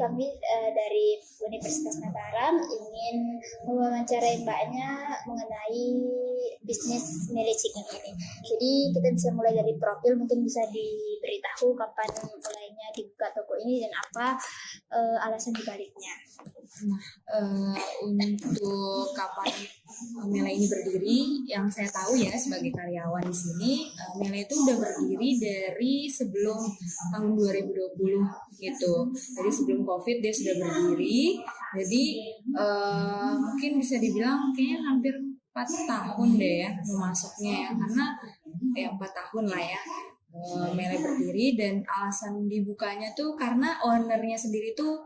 kami dari Universitas Mataram ingin mewawancarai Mbaknya mengenai bisnis Mele Chicken ini. Jadi kita bisa mulai dari profil, mungkin bisa diberitahu kapan mulainya dibuka toko ini dan apa alasan dibaliknya. Untuk kapan Mele ini berdiri, yang saya tahu ya sebagai karyawan di sini, Mele itu udah berdiri dari sebelum tahun 2020 gitu. Jadi sebelum COVID dia sudah berdiri. Jadi mungkin bisa dibilang kayaknya hampir 4 tahun deh ya masuknya ya, karena ya 4 tahun lah ya. Mele berdiri, dan alasan dibukanya tuh karena ownernya sendiri tuh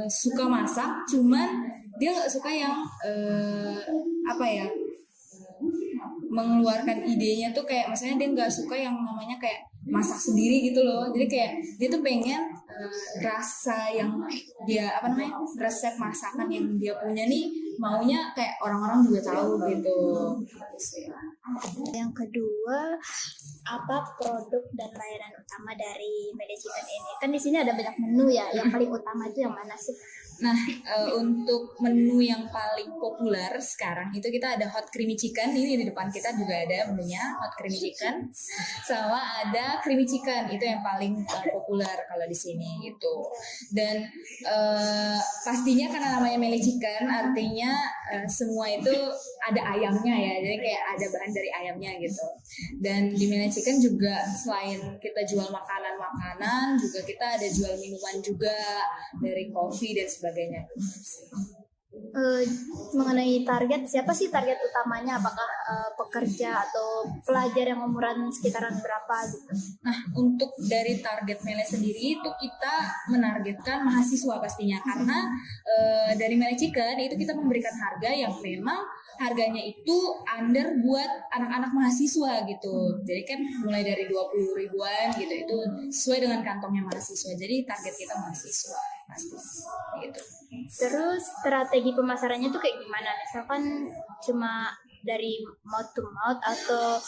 suka masak, cuman dia nggak suka yang mengeluarkan idenya tuh kayak misalnya dia nggak suka yang namanya kayak masak sendiri gitu loh. Jadi kayak dia tuh pengen rasa yang dia resep masakan yang dia punya nih maunya kayak orang-orang juga tahu gitu. Yang kedua, apa produk dan layanan utama dari Mele Chicken ini? Kan di sini ada banyak menu ya. Yang paling utama itu yang mana sih? Nah, untuk menu yang paling populer sekarang itu kita ada hot creamy chicken. Ini di depan kita juga ada menunya, hot creamy chicken. Sama ada creamy chicken, itu yang paling populer kalau di sini gitu. Dan pastinya karena namanya Mele Chicken, artinya semua itu ada ayamnya ya. Jadi kayak ada bahan dari ayamnya gitu. Dan di Mele Chicken juga selain kita jual makanan-makanan, juga kita ada jual minuman juga, dari kopi dan sebagainya. Mengenai target, siapa sih target utamanya? Apakah pekerja atau pelajar yang umuran sekitaran berapa gitu? Nah, untuk dari target Mele sendiri itu kita menargetkan mahasiswa pastinya, karena dari Mele Chicken itu kita memberikan harga yang memang harganya itu under buat anak-anak mahasiswa gitu. Jadi kan mulai dari 20 ribuan gitu, itu sesuai dengan kantongnya mahasiswa. Jadi target kita mahasiswa pasti gitu. Terus strategi pemasarannya tuh kayak gimana? Misalkan cuma dari mouth to mouth atau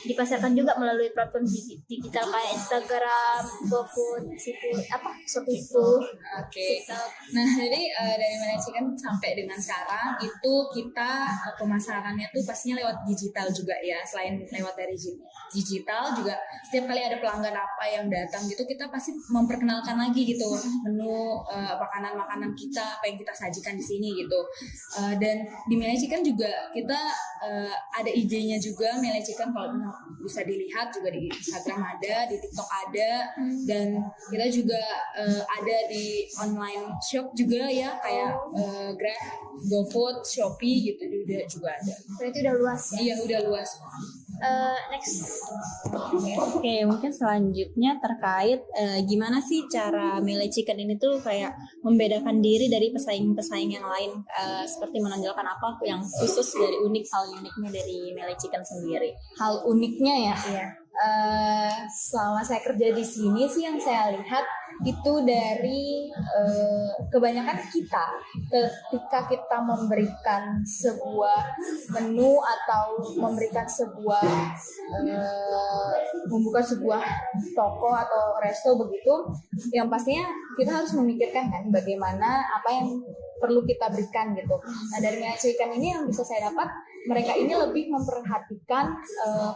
dipasarkan juga melalui platform digital kayak Instagram, GoFood, Shopee itu. Oke. Nah, jadi dari Mele Chicken sampai dengan sekarang itu kita pemasarannya tuh pastinya lewat digital juga ya. Selain lewat dari digital juga setiap kali ada pelanggan apa yang datang gitu, kita pasti memperkenalkan lagi gitu menu makanan-makanan kita, apa yang kita sajikan di sini gitu. Dan di Mele Chicken juga kita ada IG-nya juga, Mele Chicken, kalau bisa dilihat juga di Instagram ada, di TikTok ada, dan kita juga ada di online shop juga ya, kayak Grab, GoFood, Shopee gitu juga ada. Berarti udah luas ya? Iya, udah luas. Next. Oke, mungkin selanjutnya terkait gimana sih cara Mele Chicken ini tuh kayak membedakan diri dari pesaing-pesaing yang lain, seperti menonjolkan apa yang khusus dari hal uniknya dari Mele Chicken sendiri. Hal uniknya ya? Iya. Selama saya kerja di sini sih yang saya lihat itu dari kebanyakan kita ketika kita memberikan sebuah menu atau memberikan sebuah membuka sebuah toko atau resto begitu, yang pastinya kita harus memikirkan kan bagaimana apa yang perlu kita berikan gitu. Nah, dari Mele Chicken ini yang bisa saya dapat, mereka ini lebih memperhatikan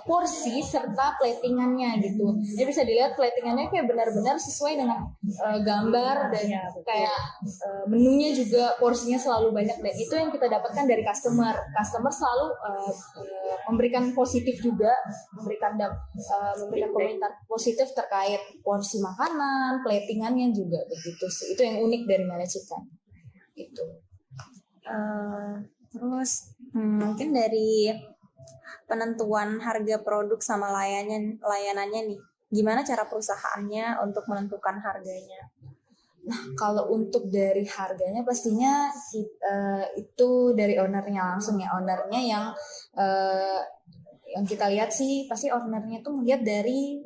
porsi serta platingannya gitu. Jadi bisa dilihat platingannya kayak benar-benar sesuai dengan gambar, dan kayak menunya juga porsinya selalu banyak, dan itu yang kita dapatkan dari customer. Customer selalu memberikan positif juga, memberikan komentar positif terkait porsi makanan, platingannya juga begitu sih. Itu yang unik dari Mele Chicken. Itu. Terus mungkin dari penentuan harga produk sama layanannya nih, gimana cara perusahaannya untuk menentukan harganya? Nah, kalau untuk dari harganya pastinya itu dari ownernya langsung ya. Ownernya yang kita lihat sih pasti ownernya tuh melihat dari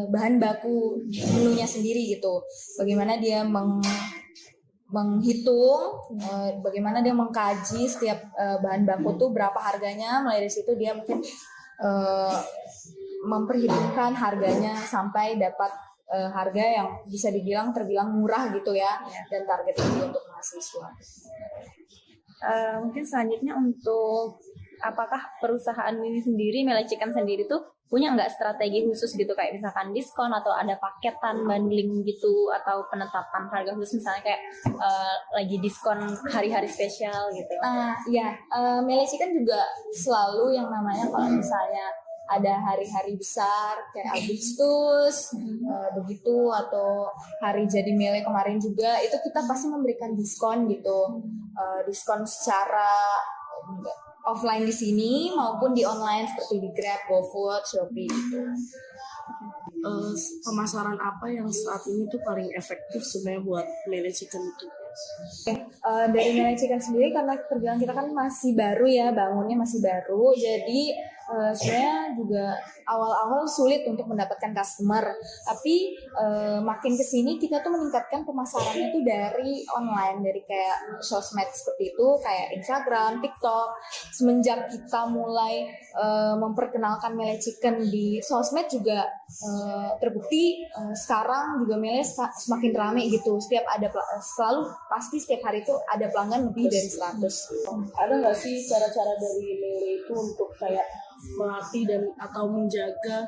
bahan baku menunya sendiri gitu. Bagaimana dia menghitung, bagaimana dia mengkaji setiap bahan baku tuh berapa harganya. Mulai dari situ dia mungkin memperhitungkan harganya sampai dapat harga yang bisa terbilang murah gitu ya, dan target juga untuk mahasiswa. Mungkin selanjutnya untuk apakah perusahaan ini sendiri, Mele Chicken sendiri tuh punya nggak strategi khusus gitu, kayak misalkan diskon atau ada paketan bundling gitu, atau penetapan harga khusus misalnya kayak lagi diskon hari-hari spesial gitu? Mele Chicken juga selalu yang namanya kalau misalnya ada hari-hari besar kayak Agustus begitu, atau hari jadi Mele kemarin juga, itu kita pasti memberikan diskon gitu, diskon secara offline di sini maupun di online seperti di Grab, GoFood, Shopee gitu. Pemasaran apa yang saat ini tuh paling efektif sebenarnya buat Mele Chicken itu? Dari Mele Chicken sendiri, karena kerjaan kita kan masih baru ya, bangunnya masih baru, jadi sebenarnya juga awal-awal sulit untuk mendapatkan customer, tapi makin kesini kita tuh meningkatkan pemasarannya tuh dari online, dari kayak sosmed seperti itu, kayak Instagram, TikTok. Semenjak kita mulai memperkenalkan Mele Chicken di sosmed juga terbukti sekarang juga Mele semakin rame gitu. Pasti setiap hari itu ada pelanggan lebih dari 100. Ada nggak sih cara-cara dari Mele itu untuk kayak melatih dan atau menjaga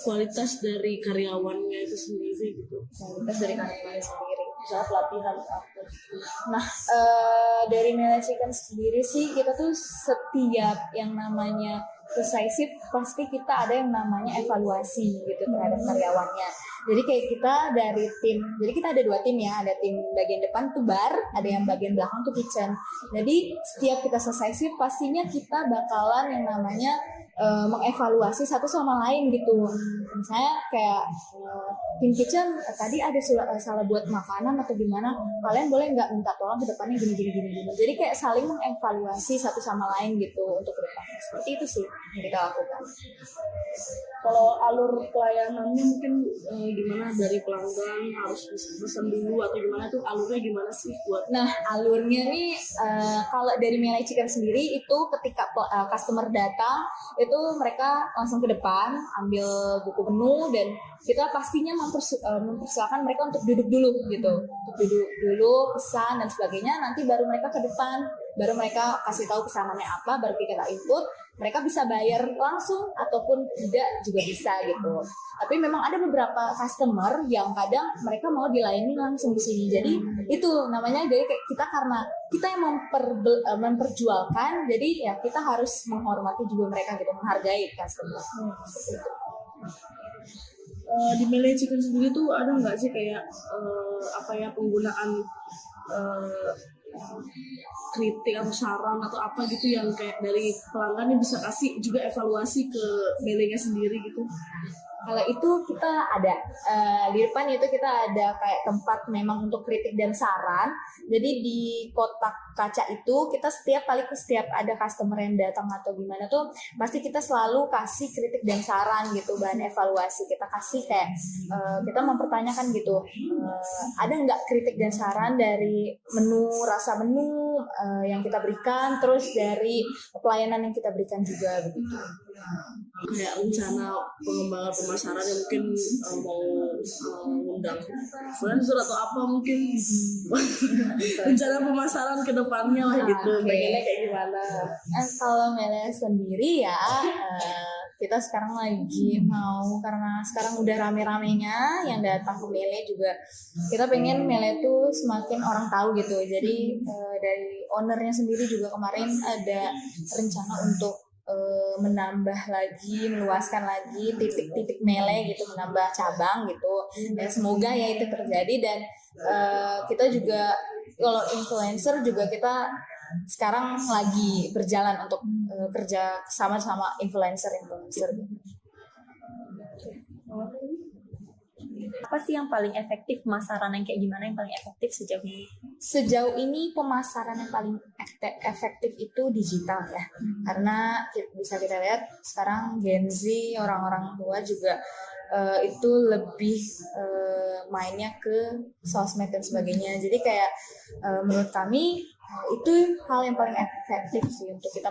kualitas dari karyawannya itu sendiri gitu? Kualitas dari karyawannya sendiri. Misalnya pelatihan apa? Nah, dari Mele Chicken sendiri sih, kita tuh setiap yang namanya decisive pasti kita ada yang namanya evaluasi gitu terhadap karyawannya. Jadi kayak kita dari tim, jadi kita ada 2 tim ya, ada tim bagian depan tuh bar, ada yang bagian belakang tuh kitchen. Jadi setiap kita decisive pastinya kita bakalan yang namanya mengevaluasi satu sama lain gitu. Misalnya kayak tim kitchen tadi ada salah buat makanan atau gimana, kalian boleh nggak minta tolong ke depannya gini. Jadi kayak saling mengevaluasi satu sama lain gitu untuk ke depan. Seperti itu sih yang kita lakukan. Kalau alur pelayanannya mungkin gimana, dari pelanggan harus pesan dulu atau gimana tuh alurnya gimana sih buat? Nah, alurnya nih kalau dari Mele Chicken sendiri itu ketika customer datang itu mereka langsung ke depan ambil buku menu, dan kita pastinya mempersilakan mereka untuk duduk dulu gitu, untuk duduk dulu pesan dan sebagainya. Nanti baru mereka ke depan, baru mereka kasih tahu pesanannya apa, baru kita input. Mereka bisa bayar langsung ataupun tidak juga bisa gitu. Tapi memang ada beberapa customer yang kadang mereka mau dilayani langsung di sini. Jadi itu namanya, jadi kayak kita, karena kita yang memperjualkan, jadi ya kita harus menghormati juga mereka gitu, menghargai customer. Di Mele Chicken sendiri tuh ada nggak sih kayak penggunaan kritik atau saran atau apa gitu yang kayak dari pelanggan yang bisa kasih juga evaluasi ke Mele-nya sendiri gitu? Kalau itu kita ada di depan itu kita ada kayak tempat memang untuk kritik dan saran. Jadi di kotak kaca itu kita setiap ada customer yang datang atau gimana tuh pasti kita selalu kasih kritik dan saran gitu, bahan evaluasi. Kita kasih kayak kita mempertanyakan gitu, ada nggak kritik dan saran dari rasa menu yang kita berikan, terus dari pelayanan yang kita berikan juga begitu. Kayak rencana pengembangan pemasaran yang mungkin mau undang influencer atau apa mungkin rencana pemasaran ke depannya lah gitu. Pengennya kayak gimana? Kalau Mele sendiri ya kita sekarang lagi mau, karena sekarang udah rame-ramenya yang datang ke Mele juga, kita pengen Mele tuh semakin orang tahu gitu. Jadi dari ownernya sendiri juga kemarin ada rencana untuk menambah lagi, meluaskan lagi titik-titik Mele gitu, menambah cabang gitu. Dan semoga ya itu terjadi. Dan kita juga kalau influencer juga kita sekarang lagi berjalan untuk kerja sama influencer gitu. Apa sih yang paling efektif, pemasaran yang kayak gimana yang paling efektif sejauh ini? Sejauh ini pemasaran yang paling efektif itu digital ya, karena bisa kita lihat sekarang Gen Z, orang-orang tua juga itu lebih mainnya ke sosmed dan sebagainya. Jadi kayak menurut kami itu hal yang paling efektif sih untuk kita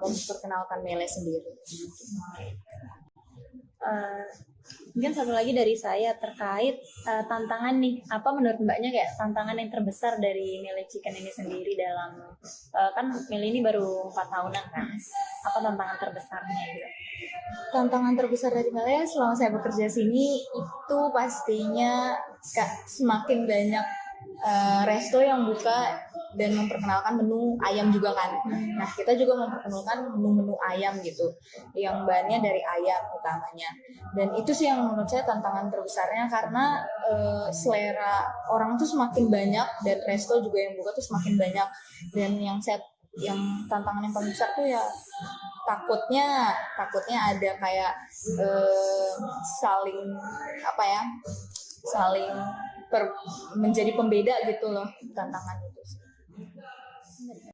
memperkenalkan Mele sendiri. Mungkin satu lagi dari saya terkait tantangan nih, apa menurut mbaknya kayak tantangan yang terbesar dari Mele Chicken ini sendiri dalam kan Mele ini baru 4 tahunan kan, apa tantangan terbesarnya gitu? Tantangan terbesar dari Mele selama saya bekerja sini itu pastinya semakin banyak resto yang buka dan memperkenalkan menu ayam juga kan. Nah, kita juga memperkenalkan menu-menu ayam gitu, yang bahannya dari ayam utamanya. Dan itu sih yang menurut saya tantangan terbesarnya, karena selera orang tuh semakin banyak dan resto juga yang buka tuh semakin banyak. Dan yang tantangan yang paling besar tuh ya takutnya ada kayak saling apa ya, saling menjadi pembeda gitu loh, tantangan itu sih.